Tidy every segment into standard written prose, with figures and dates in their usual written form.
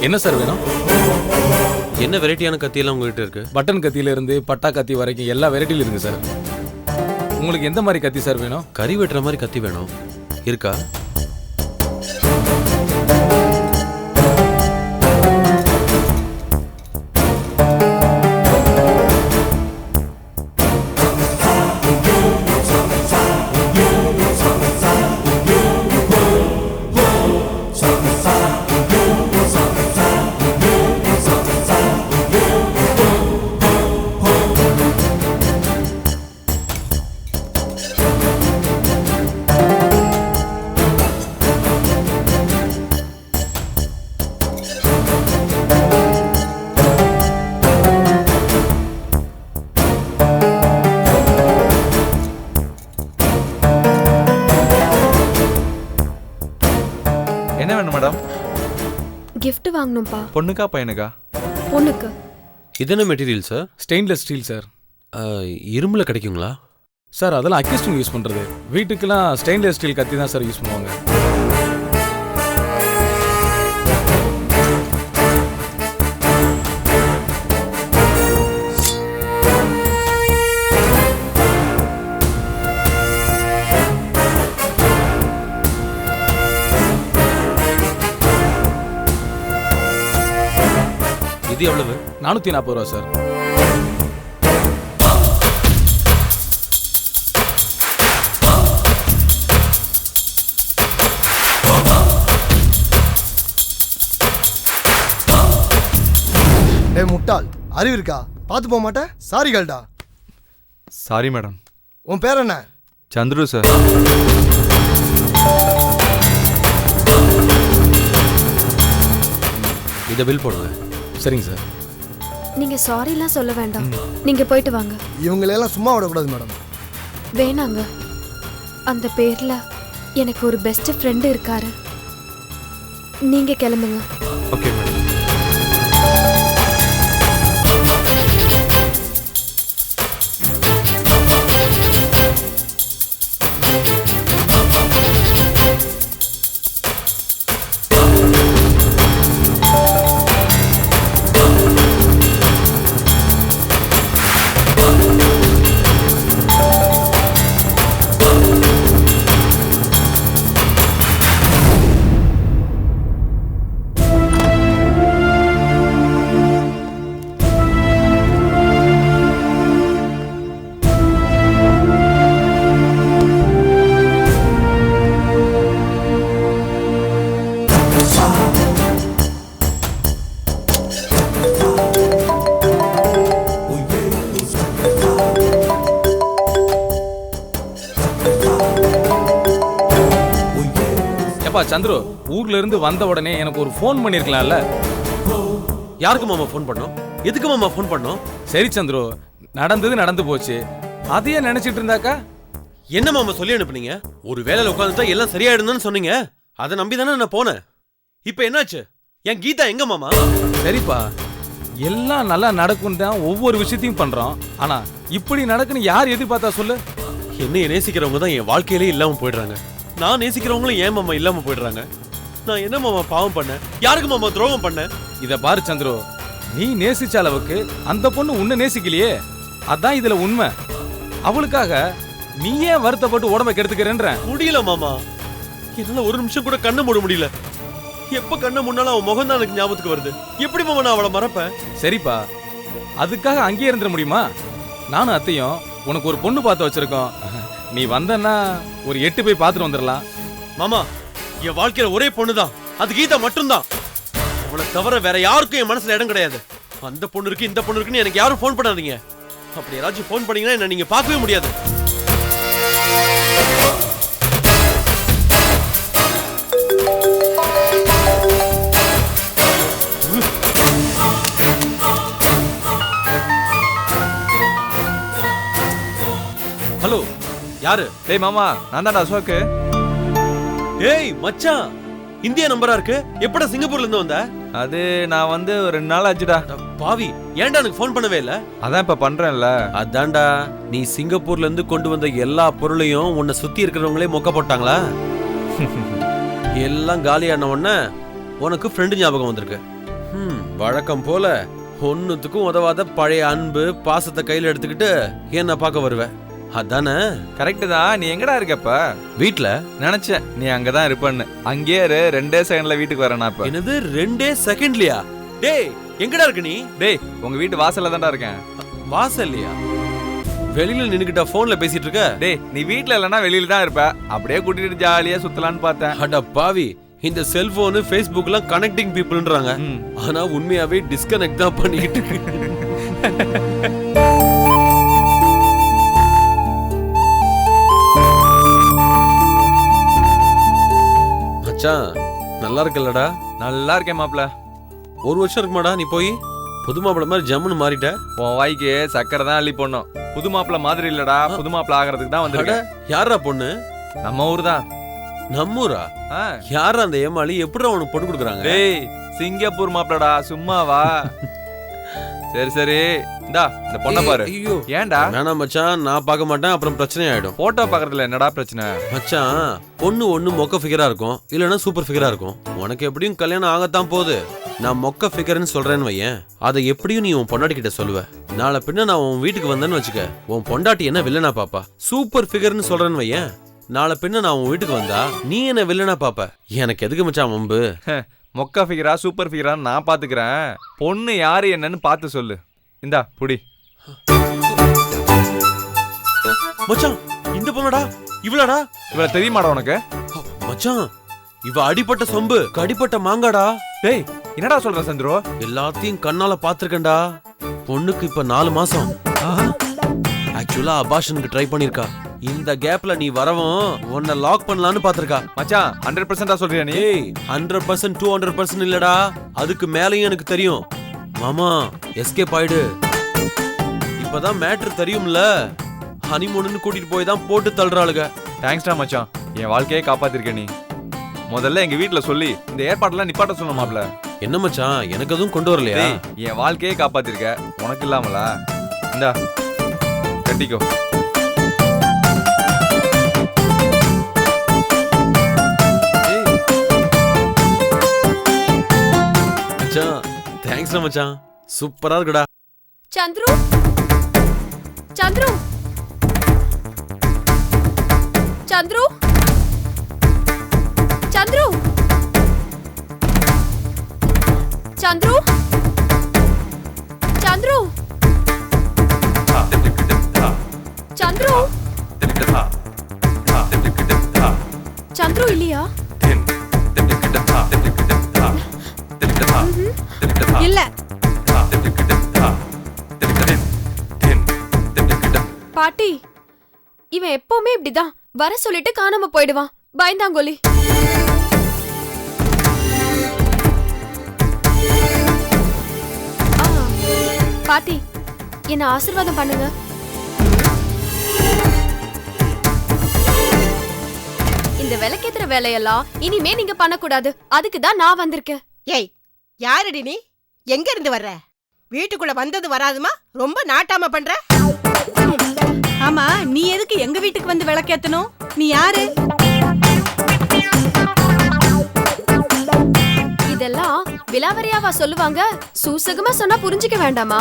என்ன சார் வேணும்? என்ன வெரைட்டியான கத்தியெல்லாம் உங்ககிட்ட இருக்கு? பட்டன் கத்தியில இருந்து பட்டா கத்தி வரைக்கும் எல்லா வெரைட்டிலும் இருக்கு சார். உங்களுக்கு எந்த மாதிரி கத்தி சார் வேணும்? கறி வெட்டுற மாதிரி கத்தி வேணும். இருக்கா? என்ன வேணும் மேடம்? gift வாங்கணும்பா. பொண்ணுக்கா பையனுக்கா? பொண்ணுக்கு. இது என்ன material sir? Stainless steel sir. இரும்புல கிடைக்குங்களா சார்? அதெல்லாம் அக்யூஸ்டிங் யூஸ் பண்றது. வீட்டுக்கெல்லாம் ஸ்டெயின்லெஸ் ஸ்டீல் கத்தி தான் சார் யூஸ் பண்ணுவாங்க. இது எவ்வளவு? 440 ரூபா சார். முட்டாள், அறிவு இருக்கா? பார்த்து போக மாட்டேன். சாரி கல்டா. Sorry madam. உன் பேர் என்ன? சந்துரு சார். இதை பில் போடுங்க. சரிங்க சார். நீங்க சாரிலாம் சொல்ல வேண்டாம். நீங்க போயிட்டு வாங்க. இவங்களெல்லாம் சும்மா விடக்கூடாது மேடம். வேணாங்க. அந்த பேர்ல எனக்கு ஒரு பெஸ்ட் ஃப்ரெண்ட் இருக்காரு. நீங்க கிளம்புங்க. Okay madam. சந்துரு, ஊர்ல இருந்து வந்த உடனே எனக்கு ஒரு ஃபோன் பண்ணிருக்கலாம்ல? யாருக்கு மாமா ஃபோன் பண்ணோம்? எதுக்கு மாமா ஃபோன் பண்ணோம்? சரி சந்துரு, நடந்தது நடந்து போச்சு. அதையே நினைச்சிட்டு இருந்தாக்கா? என்ன மாமா சொல்லி அனுப்புனீங்க? ஒரு வேலையில உட்காந்துட்டா எல்லாம் சரியாயிடுன்னு சொன்னீங்க. அதை நம்பி தானே நான் போனேன். இப்ப என்னாச்சு? என் கீதா எங்க மாமா? சரிப்பா, எல்லாம் நல்லா நடக்கும் தான் ஒவ்வொரு விஷயத்தையும் பண்றோம். ஆனா இப்படி நடக்குன்னு யார் எதிர்பார்த்தா சொல்லு? என்னைய நேசிக்கிறவங்க தான் என் வாழ்க்கையிலே இல்லாம போயிடுறாங்க. நான் நேசிக்கிறவங்களும் ஏன் மாமா இல்லாம போயிடுறாங்க? நான் என்ன மாமா பாவம் பண்ணேன்? யாருக்கு மாமா துரோகம் பண்ணேன்? இத பாரு சந்துரு, நீ நேசிச்ச அளவுக்கு அந்த பொண்ணு உன்னை நேசிக்கலையே. அதான் இதுல உண்மை. அவளுக்காக நீ ஏன் வருத்தப்பட்டு உடம்பை கெடுத்துக்கிறேன்ற? முடியல மாமா, என்னால ஒரு நிமிஷம் கூட கண்ணை மூட முடியல. எப்ப கண்ணை முன்னாலும் அவன் முகம் தான் எனக்கு ஞாபகத்துக்கு வருது. எப்படி மாமா நான் அவளை மறப்பேன்? சரிப்பா, அதுக்காக அங்கேயே இருந்துட முடியுமா? நானும் அத்தையும் உனக்கு ஒரு பொண்ணு பார்த்து வச்சிருக்கோம். நீ வந்தன்னா ஒரு 8 போய் பார்த்துட்டு வந்துடலாம். மாமா, என் வாழ்க்கையில ஒரே பொண்ணுதான், அது கீதா மட்டும்தான். அவளை தவிர வேற யாருக்கும் என் மனசுல இடம் கிடையாது. அந்த பொண்ணு இருக்கு, இந்த பொண்ணு இருக்குன்னு எனக்கு யாரும் ஃபோன் பண்ணாதீங்க. அப்படி யாராச்சும் ஃபோன் பண்ணீங்கன்னா என்ன நீங்க பார்க்கவே முடியாது. ஹலோ, யாரு? டேய் மாமா, நான் தான் அசோக்கு. ஏய் மச்சான், இந்தியா நம்பரா இருக்கு. எப்படா சிங்கப்பூர்ல இருந்து வந்த? அது நான் வந்து ஒரு 2 நாள் ஆச்சுடா. பாவி, ஏன்டா எனக்கு ஃபோன் பண்ணவே இல்ல? அதான் இப்ப பண்றேன்ல. அதான்டா, நீ சிங்கப்பூர்ல இருந்து கொண்டு வந்த எல்லா பொருளையும் உன்னை சுத்தி இருக்கிறவங்களே மொக்க போட்டாங்களா? எல்லாம் காலியான உடனே உனக்கு ஃப்ரெண்டு ஞாபகம் வந்திருக்கு. வழக்கம் போல ஒன்னுத்துக்கும் உதவாத பழைய அன்பு பாசத்தை கையில எடுத்துக்கிட்டு என்ன பார்க்க வருவேன் அதானே? கரெக்டு தான். நீ எங்கடா இருக்கப்ப? வீட்ல. நினைச்சேன் நீ அங்கதான் இருப்பன்னு. அங்கேயே இரு, 2 செகண்ட்ல வீட்டுக்கு வரேன் இப்ப. என்னது 2 செகண்ட்லயா? டேய் எங்கடா இருக்க நீ? டேய் உங்க வீட்டு வாசல்ல தான்டா இருக்கேன். வாசல்லையா? வெளியில நின்னுக்கிட்ட போன்ல பேசிட்டு இருக்க? டேய் நீ வீட்ல இல்லனா வெளியில தான் இருப்ப. அப்படியே கூட்டிட்டு ஜாலியா சுத்தலான்னு பார்த்தேன். அட பாவி, இந்த செல்போனு ஃபேஸ்புக்லாம் கனெக்டிங் பீப்புள்ன்றாங்க. ஆனா உண்மையாவே டிஸ்கனெக்ட் தான் பண்ணிக்கிட்டு இருக்கு. மச்சான் நல்லா இருக்கல்லடா? நல்லா இருக்கேன் மாப்ள. 1 வருஷம் இருக்குமாடா நீ போய்? புது மாப்பிள்ள மாதிரி ஜம்முன்னு மாறிட்ட. உன் வாய்க்கு சக்கரை தான் அள்ளி போடணும். புது மாப்பிள்ள மாதிரி இல்லடா, புது மாப்பிள்ள ஆகிறதுக்கு தான் வந்திருக்கேன். யாரா பொண்ணு? நம்ம ஊர் தான். நம்மூரா? யாரா அந்த ஏமாளி? எப்படிடா உனக்கு பொண்ணு கொடுக்குறாங்க? டேய் சிங்கப்பூர் மாப்பிளடா, சும்மாவா? சரி சரி இந்தா இந்த பொண்ணை பாரு. ஐயோ ஏன்டா? வேணாம் மச்சான், நான் பார்க்க மாட்டேன், அப்புறம் பிரச்சனை ஆயிடும். போட்டோ பாக்குறதுல என்னடா பிரச்சனை? மச்சான் பொண்ணு மொக்க ஃபிகரா இருக்கும், இல்லைன்னா சூப்பர் ஃபிகரா இருக்கும். உனக்கு எப்படியும் கல்யாணம் ஆகத்தான் போகுது. நான் மொக்க ஃபிகர்னு சொல்றேன்னு வையேன், அதை எப்படியும் நீ உன் பொண்டாட்டி கிட்ட சொல்லுவ. நாளை பின்ன நான் உன் வீட்டுக்கு வந்தேன்னு வச்சுக்க, உன் பொண்டாட்டி என்ன வில்லனா பாப்பா. சூப்பர் ஃபிகர்னு சொல்றேன்னு வையேன், நாளை பின்ன நான் உன் வீட்டுக்கு வந்தா நீ என்ன வில்லனா பாப்ப. எனக்கு எதுக்கு மச்சான் வம்பு? மொக்க ஃபிகரா சூப்பர் ஃபிகரான்னு நான் பாத்துக்கிறேன். பொண்ணு யாரு என்னன்னு பார்த்து சொல்லு. இந்தா புடி. மச்சான் இந்த பொண்ணடா? இவளடா? இவள தெரியுமாடா உனக்கு? மச்சான் இவ அடிப்பட்ட சொம்பு, கடிப்பட்ட மாங்காடா. டேய் என்னடா சொல்ற சந்துரு? எல்லாத்தையும் கண்ணால பாத்துருக்கேன்டா. பொண்ணுக்கு இப்ப 4 மாசம். ஆக்சுவலா அபார்ஷனுக்கு ட்ரை பண்ணிருக்கா. இந்த கேப்ல நீ வரவும் உன்னை லாக் பண்ணலான்னு பாத்திருக்கா. மச்சான் 100% சொல்றியா நீ? 100% 200% இல்லடா, அதுக்கு மேலையும் எனக்கு தெரியும். மாமா எஸ்கேப் ஆயிடு. இப்பதான் மேட்ரு தெரியும்ல. ஹனிமூன்னு கூட்டிட்டு போய் தான் போட்டு தள்ளுறாளுங்க. தேங்க்ஸ்டா மச்சான், என் வாழ்க்கையே காப்பாத்திருக்க நீ. முதல்ல எங்க வீட்டுல சொல்லி இந்த ஏற்பாடுலாம் நிப்பாட்ட சொன்ன மாப்ள. என்ன மச்சான் எனக்கு எதுவும் கொண்டு வரலையா? என் வாழ்க்கையே காப்பாத்திருக்க, உனக்கு இல்லாமலா? இந்தா கட்டிக்கோ. தேங்க்ஸ் மச்சான், சூப்பரா இருக்குடா. சந்துரு சந்துரு சந்துரு சந்துரு சந்துரு சந்துரு சந்துரு சந்துரு இல்லையா? இல்ல பாட்டி, இவன் எப்பவுமே இப்படிதான். வர சொல்லிட்டு காணாம போயிடுவான். பயந்தாங்கோலி. பாட்டி என்ன ஆசீர்வாதம் பண்ணுங்க. இந்த விளக்கேத்துற வேலையெல்லாம் இனிமே நீங்க பண்ணக்கூடாது. அதுக்கு தான் நான் வந்திருக்கேன். ஏய் யாரடி நீ? எங்க இருந்து வர்ற? வீட்டுக்குள்ள வந்தது வராதுமா ரொம்ப நாட்டாம பண்ற. ஆமா நீ எதுக்கு எங்க வீட்டுக்கு வந்து விளக்கேத்தணும்? நீ யாரு? இதெல்லாம் விலாவரியாவா சொல்லுவாங்க? சூசகமா சொன்னா புரிஞ்சுக்க வேண்டாமா?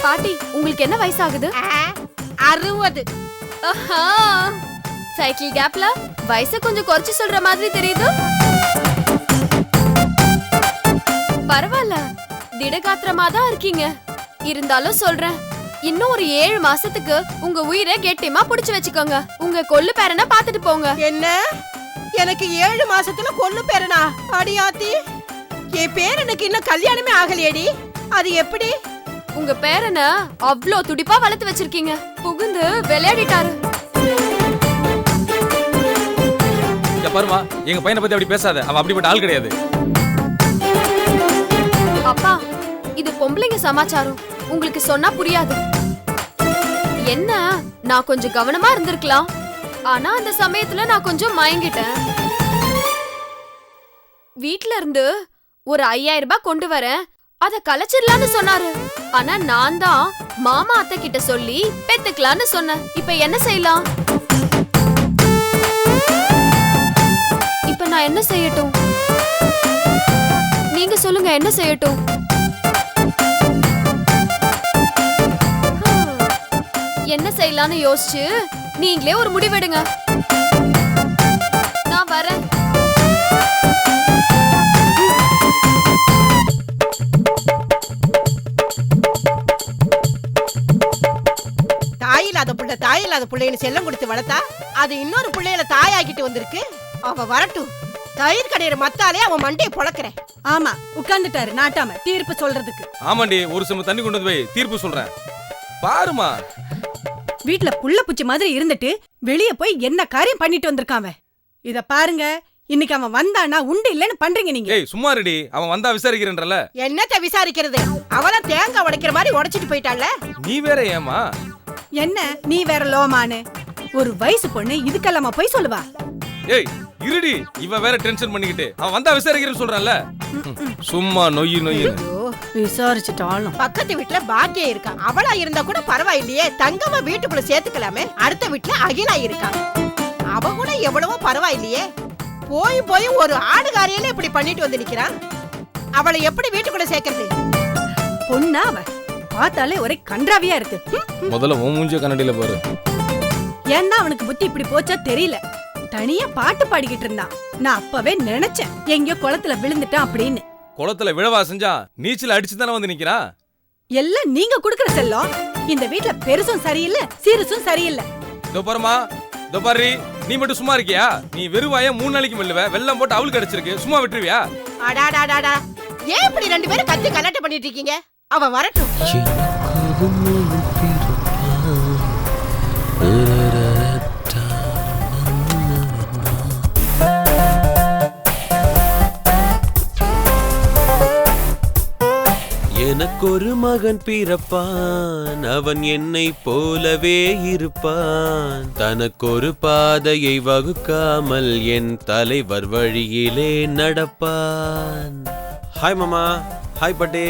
பாட்டி உங்களுக்கு என்ன வயசாகுது? 60. சைக்கிள் கேப்ல வயசை கொஞ்சம் குறைச்சு சொல்ற மாதிரி தெரியுது. பரவாயில்ல, திடகாத்திரமா தான் இருக்கீங்க. இருந்தாலும் சொல்றேன், இன்னும் ஒரு 7 மாசத்துக்கு உங்க உயிரை கெட்டியமா புடிச்சு வச்சுக்கோங்க. உங்க கொள்ளு பேரனை பாத்துட்டு போங்க. என்ன? எனக்கு 7 மாசத்துல கொள்ளு பேரனா? அடியாத்தி, என் பேரனுக்கு இன்னும் கல்யாணமே ஆகலையேடி. அது எப்படி? உங்க பேரனை அவ்ளோ துடிப்பா வளர்த்து வச்சிருக்கீங்க. புகுந்து விளையாடிட்டாரு. பாருமா, எங்க பையனை பத்தி அப்படி பேசாத. அவன் அப்படிப்பட்ட ஆள் கிடையாது. அப்பா, இது பொம்பளைங்க சமாச்சாரம். உங்களுக்கு சொன்னா புரியாது. என்ன, நான் கொஞ்சம் கவனமா இருந்திருக்கலாம். ஆனா அந்த சமயத்துல நான் கொஞ்சம் மயங்கிட்டேன். வீட்ல இருந்து ஒரு 5000 ரூபாய் கொண்டு வரேன், அத கலைச்சிடலான்னு சொன்னாரு. ஆனா நான் தான் மாமா அத்தை கிட்ட சொல்லி பெத்துக்கலான்னு சொன்னேன். இப்ப என்ன செய்யலாம்? என்ன செய்யட்டும்? நீங்க சொல்லுங்க, என்ன செய்யட்டும்? என்ன செய்யலாம்னு யோசிச்சு நீங்களே ஒரு முடிவெடுங்க. நான் வரேன். தாயில்லாத பிள்ளைன்னு செல்லம் கொடுத்து வளர்த்தா அது இன்னொரு பிள்ளையில தாயாக்கிட்டு வந்திருக்கு. அவ வரட்டும், தயிர் கடையிற மத்தாலே அவன் மண்டையை பொளக்குறேன். ஆமா, உட்கார்ந்துட்டாரு நாட்டாம தீர்ப்பு சொல்றதுக்கு. ஆமாண்டி, ஒரு சம தண்ணி கொண்டு வந்து போய் தீர்ப்பு சொல்றேன். பாருமா, வீட்ல புள்ள புச்சி மாதிரி இருந்துட்டு வெளிய போய் என்ன காரியம் பண்ணிட்டு வந்திருக்கான். இத பாருங்க, இன்னைக்கு அவன் வந்தானா உண்டு இல்லன்னு பண்றீங்க நீங்க. ஏய் சும்மா ரெடி, அவன் வந்தா விசாரிக்கிறேன்றல. என்னத்த விசாரிக்கிறது? அவள தேங்காய் உடைக்கிற மாதிரி உடைச்சிட்டு போயிட்டாள்ல. நீ வேற ஏமா? என்ன நீ வேற லோமானு? ஒரு வயசு பொண்ணு இதுக்கெல்லாமா போய் சொல்லுவா? ஏய் இருடி, இவன் வேற டென்ஷன் பண்ணிக்கிட்டு அவன் வந்தா விசாரிக்கிறேன்னு சொல்றான்ல. சும்மா நொய்யு. விசாரிச்சுட்டாலும் பக்கத்து வீட்டுல பாக்கியம் இருக்கா. அவளா இருந்தா கூட பரவாயில்லையே, தங்கமா வீட்டுக்குள்ள சேர்த்துக்கலாமே. அடுத்த வீட்டுல அகிலா இருக்கா, அவ கூட எவ்வளவோ பரவாயில்லையே. போய் ஒரு ஆடுகாரியில இப்படி பண்ணிட்டு வந்து நிக்கிறான். அவளை எப்படி வீட்டுக்குள்ள சேர்க்கறது? பொண்ணா அவ பார்த்தாலே ஒரே கன்றாவியா இருக்கு. முதல்ல உன் மூஞ்சிய கண்ணாடியில பாரு. ஏன்னா அவனுக்கு புத்தி இப்படி போச்சா தெரியல. தனியா பாட்டு பாடிக்கிட்டு இருந்தான். நான் அப்பவே நினைச்சேன் எங்கயோ குளத்துல விழுந்துட்டான் அப்படின்னு. குளத்துல விழவா செஞ்சா நீச்சல் அடிச்சு தானே வந்து நிக்கிறான். எல்லாம் நீங்க குடுக்கற செல்லம். இந்த வீட்ல பெருசும் சரியில்லை, சீருசும் சரியில்லை. இதோ பாருமா, இதோ பாரு, நீ மட்டும் சும்மா இருக்கியா? நீ வெறுவாய 3 நாளைக்கு மெல்லுவ, வெள்ளம் போட்டு அவளுக்கு அடிச்சிருக்கு, சும்மா விட்டுருவியா? அடாடாடாடா, ஏன் இப்படி ரெண்டு பேரும் கத்தி கலாட்ட பண்ணிட்டு இருக்கீங்க? அவன் வரட்டும். எனக்கு ஒரு மகன் பிறப்பான், அவன் என்னை போலவே இருப்பான். தனக்கொரு பாதையை வகுக்காமல் என் தலைவர் வழியிலே நடப்பான். ஹாய் மாமா. ஹாய் பாட்டி.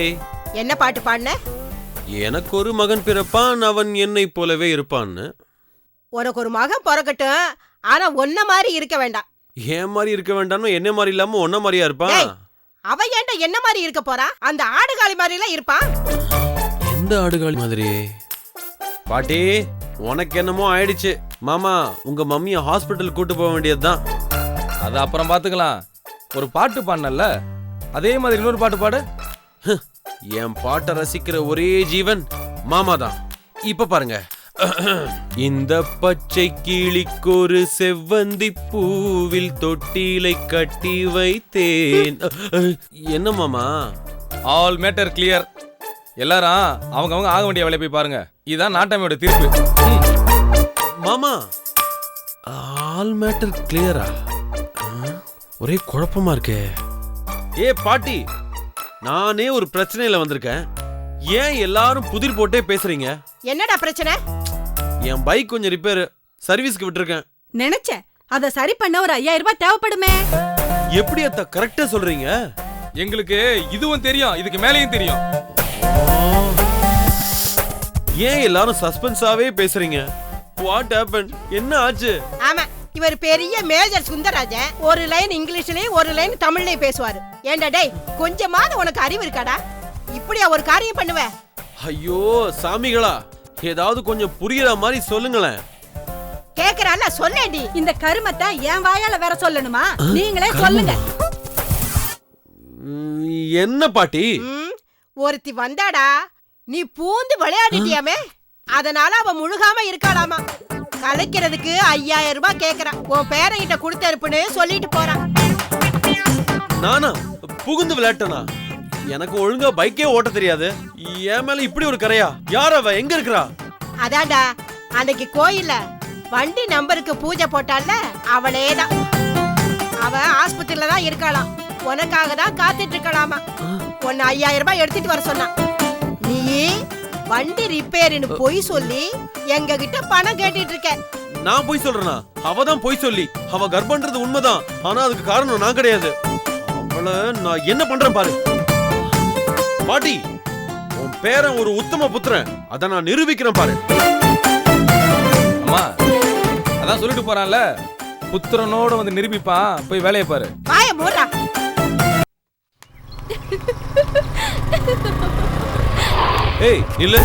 என்ன பாட்டு பாடுன? எனக்கு ஒரு மகன் பிறப்பான், அவன் என்னை போலவே இருப்பான்னு. உனக்கு ஒரு மகன் பிறக்கட்டும், ஆனா ஒன்ன மாதிரி இருக்க வேண்டாம். ஏன் மாதிரி இருக்க வேண்டாம்னு என்ன மாதிரி இல்லாம ஒன்ன மாதிரியா இருப்பான்? அவ ஏன்டா என்ன மாதிரி இருக்க போறா? அந்த ஆடுகாலி மாதிரி எல்லாம் இருப்பான். எந்த ஆடுகாலி மாதிரி? பாட்டி, உனக்கு என்னமோ ஆயிடுச்சு. மாமா, உங்க மம்மிய ஹாஸ்பிட்டல் கூட்டு போக வேண்டியதுதான். அது அப்புறம் பாத்துக்கலாம். ஒரு பாட்டு பாடுனல்ல, அதே மாதிரி இன்னொரு பாட்டு பாடு. என் பாட்டை ரசிக்கிற ஒரே ஜீவன் மாமா தான். இப்ப பாருங்க. இந்த பச்சை கிளிக்கொரு செவ்வந்தி பூவில் தொட்டிலை கட்டி வைத்தேன். என்ன மாமா? All matter clear. எல்லாரும் அவங்க ஆக வேண்டிய வேலையை போய் பாருங்க. இதான் நாட்டாமையோட தீர்ப்பு. மாமா, ஆல் மேட்டர் கிளியரா? ஒரே குழப்பமா இருக்கே. ஏ பாட்டி, நானே ஒரு பிரச்சனையில வந்திருக்கேன். ஏன் எல்லாரும் புதிர் போட்டே பேசுறீங்க? என்னடா பிரச்சனை? என் பைக் கொஞ்சம் ரிப்பேர், சர்வீஸ்க்கு விட்டுருக்கேன். நினைச்சேன் அத சரி பண்ண ஒரு 5000 ரூபாய் தேவைப்படுமே. எப்படி அத்த கரெக்டா சொல்றீங்க? எங்களுக்கு இதுவும் தெரியும், இதுக்கு மேலேயும் தெரியும். ஏன் எல்லாரும் சஸ்பென்ஸாவே பேசுறீங்க? What happen? என்ன ஆச்சு? ஆமா, இவர் பெரிய மேஜர் சுந்தரராஜன். ஒரு லைன் இங்கிலீஷ்லயும் ஒரு லைன் தமிழ்லயும் பேசுவாரு. ஏண்டா டேய், கொஞ்சமாவது உனக்கு அறிவு இருக்காடா? இப்படியா ஒரு காரியம் பண்ணுவ? ஐயோ சாமிகளா, ஏதாவது கொஞ்சம் புரியுற மாதிரி சொல்லுங்களேன். கேக்குறால சொல்லேடி. இந்த கருமத்தை என் வாயால வேற சொல்லணுமா? நீங்களே சொல்லுங்க. என்ன பாட்டி? ஒருத்தி வந்தாடா, நீ பூந்து விளையாடிட்டியாமே, அதனால அவ முழுகாம இருக்காளாமா. கலைக்கிறதுக்கு 5000 ரூபாய் கேக்குறான். உன் பேரங்கிட்ட கொடுத்தருப்புன்னு சொல்லிட்டு போறான். நானா புகுந்து விளையாட்டனா? எனக்கு ஒழுங்கா பைக்கே ஓட்ட தெரியாது. என் மேல இப்படி ஒரு கரையா? யார் அவ? எங்க இருக்கறா? அதான்டா, அன்னைக்கு கோயில்ல வண்டி நம்பருக்கு பூஜை போட்டால அவளேதான். அவ ஆஸ்பத்திரியில தான் இருக்காளாம். உனக்காக தான் காத்துட்டு இருக்கலாமா. உன்னை 5000 ரூபாய் எடுத்துட்டு வர சொன்னா. நீ வண்டி ரிப்பேர்னு பொய் சொல்லி எங்க கிட்ட பணம் கேட்டுட்டு இருக்க. நான் பொய் சொல்றேனா? அவ தான் பொய் சொல்லி. அவ கர்ப்பன்றது உண்மைதான், ஆனா அதுக்கு காரணம் நான் கிடையாது. அவளை நான் என்ன பண்றேன் பாரு. பாட்டி, உன் பேரன் ஒரு உத்தம புத்திரன், அத நான் நிரூபிக்கிறேன் பாரு. அம்மா, அதான் சொல்லிட்டு போறான்ல, புத்திரனோட வந்து நிரூபிப்பான். போய் வேலையை பாரு. வாய மூடா. ஏய் இல்ல,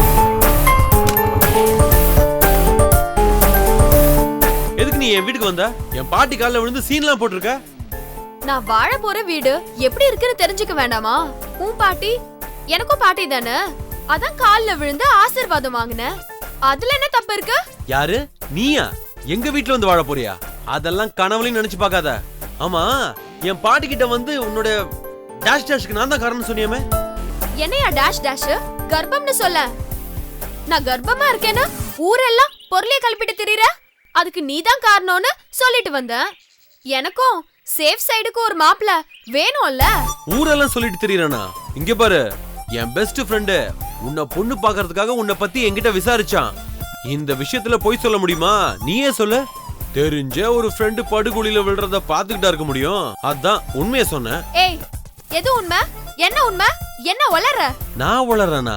எதுக்கு நீ என் வீட்டுக்கு வந்த? என் பாட்டி காலில் விழுந்து சீன்லாம் போட்டிருக்க. நான் வாழ போற வீடு எப்படி இருக்குன்னு தெரிஞ்சுக்க வேண்டாமா? உன் பாட்டி எனக்கும் பாட்டி தானே, அதான் கால்ல விழுந்து ஆசீர்வாதம் வாங்கினேன். அதுல என்ன தப்பு இருக்கு? யாரு நீயா? எங்க வீட்டுல வந்து வாழ போறியா? அதெல்லாம் கனவுலையும் நினைச்சு பார்க்காத. ஆமா, என் பாட்டி கிட்ட வந்து உன்னோட டேஷ் டேஷ்க்கு நான் தான் காரணம் சொன்னியாமே. என்னையா டேஷ் டேஷ்? கர்ப்பம்னு சொல்ல. நான் கர்ப்பமா இருக்கேன்னு ஊரெல்லாம் பொருளை கல்பிட்டு திரியற, அதுக்கு நீதான் காரணம்னு சொல்லிட்டு வந்தேன். எனக்கும் சேஃப் சைடுக்கு ஒரு மாப்பிள வேணும்ல. ஊரெல்லாம் சொல்லிட்டு தெரியறானா? இங்க பாரு, என் பெஸ்ட் ஃப்ரெண்டு உன்னை பொண்ணு பாக்குறதுக்காக உன்னை பத்தி என்கிட்ட விசாரிச்சான். இந்த விஷயத்துல போய் சொல்ல முடியுமா? நீயே சொல்லு. தெரிஞ்ச ஒரு ஃப்ரெண்டு படுகுழியில விழுறத பாத்துக்கிட்டா இருக்க முடியும். அதான் உண்மையை சொன்னேன். ஏய், எது உண்மை? என்ன உண்மை? என்ன வளர? நான் வளரனா?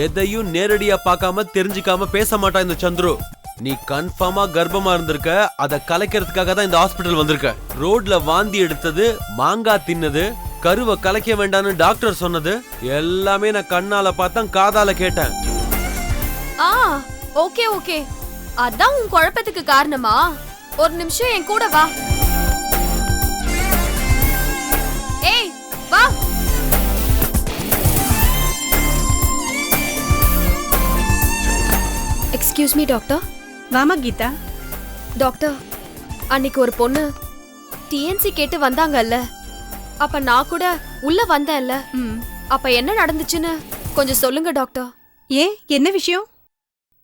எதையும் நேரடியா பார்க்காம தெரிஞ்சுக்காம பேச மாட்டான் இந்த சந்துரு. நீ கன்ஃபார்மா கர்ப்பமா இருந்திருக்க. அத கலைக்கிறதுக்காக தான் இந்த ஹாஸ்பிடல் வந்திருக்க. ரோட்ல வாந்தி எடுத்தது, மாங்காய் தின்னது, கருவை கலைக்க வேண்டாம்னு டாக்டர் சொன்னது எல்லாமே நான் கண்ணால பார்த்தேன், காதால கேட்டேன். ஆ, ஓகே ஓகே. அதான் உன் குழப்பத்துக்கு காரணமா? ஒரு நிமிஷம் என் கூட வா. ஏய் வா. Excuse me doctor. வாமா கீதா. டாக்டர், அன்னைக்கு ஒரு பொண்ணு டிஎன்சி கேட்டு வந்தாங்கல்ல, அப்ப நான் கூட உள்ள வந்தேன்ல, அப்ப என்ன நடந்துச்சுன்னு கொஞ்சம் சொல்லுங்க டாக்டர். ஏன், என்ன விஷயம்?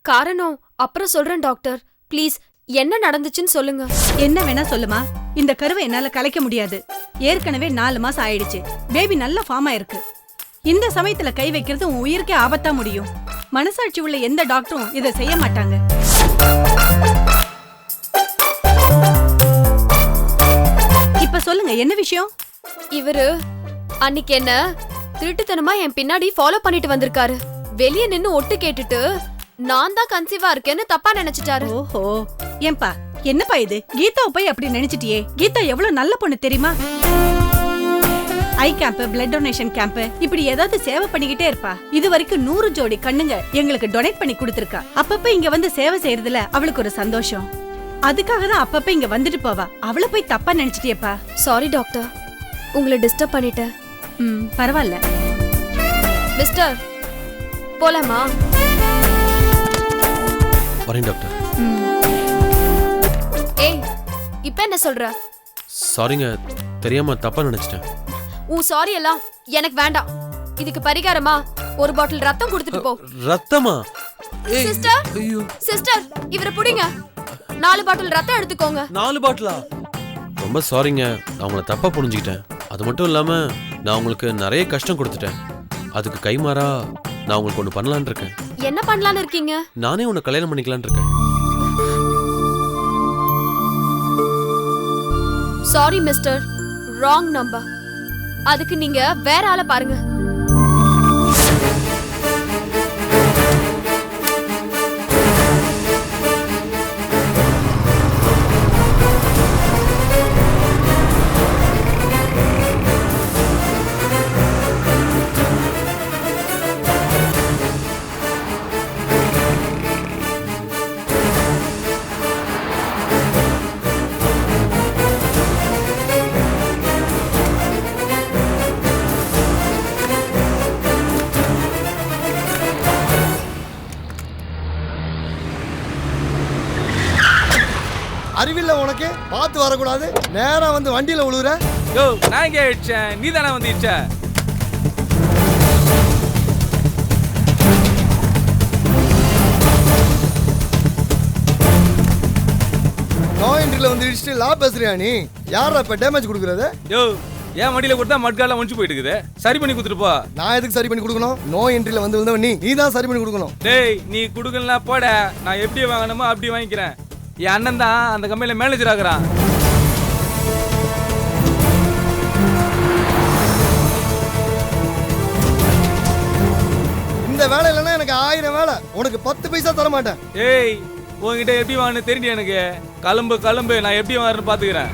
காரணம் அப்புறம் சொல்றேன் டாக்டர். ப்ளீஸ், என்ன நடந்துச்சுன்னு சொல்லுங்க. என்ன வேணா சொல்லுமா. இந்த கருவை என்னால கலைக்க முடியாது. ஏற்கனவே 4 மாசம் ஆயிடுச்சு. பேபி நல்ல ஃபார்ம் ஆயிருக்கு. இந்த சமயத்துல கை வைக்கிறது உன் உயிருக்கே ஆபத்தா முடியும். மனசாட்சி உள்ள எந்த டாக்டரும் இதை செய்ய மாட்டாங்க. இப்ப சொல்லுங்க, என்ன விஷயம்? இவரு அன்னைக்கு என்ன திருட்டுத்தனமா என் பின்னாடி ஃபாலோ பண்ணிட்டு வந்திருக்காரு. வெளிய நின்னு ஒட்டு கேட்டுட்டு நான் தான் கன்சீவா இருக்கேன்னு தப்பா நினைச்சிட்டாரு. ஓஹோ, ஏன்பா என்னப்பா இது? கீதாவை போய் அப்படி நினைச்சிட்டியே. கீதா எவ்வளவு நல்ல பொண்ணு தெரியுமா? ஐ கேம்ப், பிளட் டொனேஷன் கேம்ப், இப்படி ஏதாவது சேவை பண்ணிக்கிட்டே இருப்பா. இது வரைக்கும் 100 ஜோடி கண்ணுங்க எங்களுக்கு டொனேட் பண்ணி கொடுத்திருக்கா. அப்பப்ப இங்க வந்து சேவை செய்யறதுல அவளுக்கு ஒரு சந்தோஷம். அதுக்காக தான் அப்பப்ப இங்க வந்துட்டு போவா. அவளை போய் தப்பா நினைச்சிட்டியேப்பா. சாரி டாக்டர், உங்களை டிஸ்டர்ப் பண்ணிட்டேன். பரவாயில்ல. மிஸ்டர், போலாமா? வரேன் டாக்டர். ஏய், இப்ப என்ன சொல்ற? சாரிங்க, தெரியாம தப்பா நினைச்சிட்டேன். உன் சாரி எல்லாம் எனக்கு வேண்டாம். இதுக்கு பரிகாரமா ஒரு பாட்டில் ரத்தம் கொடுத்துட்டு போ. ரத்தமா? சிஸ்டர், சிஸ்டர், இவரை புடிங்க. 4 பாட்டில் ரத்தம் எடுத்துக்கோங்க. 4 பாட்டிலா? ரொம்ப சாரிங்க, நான் உங்களை தப்பா புரிஞ்சுக்கிட்டேன். அது மட்டும் இல்லாம நான் உங்களுக்கு நிறைய கஷ்டம் கொடுத்துட்டேன். அதுக்கு கைமாறா நான் உங்களுக்கு ஒண்ணு பண்ணலான்னு இருக்கேன். என்ன பண்ணலான்னு இருக்கீங்க? நானே உன்னை கல்யாணம் பண்ணிக்கலான்னு இருக்கேன். Sorry mister, wrong number. அதுக்கு நீங்க வேற ஆளை பாருங்க. அறிவில்ல உனக்கு? பார்த்து வரக்கூடாது, நேரா வந்து வண்டியில விழுகுற. யோ, நான் எங்க இடிச்சேன்? நீ தானே வந்து இடிச்ச. நோ என்ட்ரில வந்து இடிச்சுட்டு லா பேசுறியா நீ? யாரா இப்ப டேமேஜ் கொடுக்கறது? யோ, ஏன் வண்டியில கொடுத்தா மட்கால முடிச்சு போயிட்டு இருக்குது. சரி பண்ணி கொடுத்துட்டு போ. நான் எதுக்கு சரி பண்ணி கொடுக்கணும்? நோ என்ட்ரில வந்து விழுந்தவன் நீ தான் சரி பண்ணி கொடுக்கணும். டேய், நீ குடுக்கலாம் போட. நான் எப்படி வாங்கணுமோ அப்படி வாங்கிக்கிறேன். என் அண்ணன் தான் அந்த கம்பெனில மேனேஜர் ஆகுறான். இந்த வேலை இல்லைன்னா எனக்கு 1000 வேலை. உனக்கு 10 பைசா தர மாட்டேன். ஏய், உன்கிட்ட எப்படி வான்னு தெரியும் எனக்கு. கிளம்பு கிளம்பு, நான் எப்படி வரேன்னு பாத்துக்கிறேன்.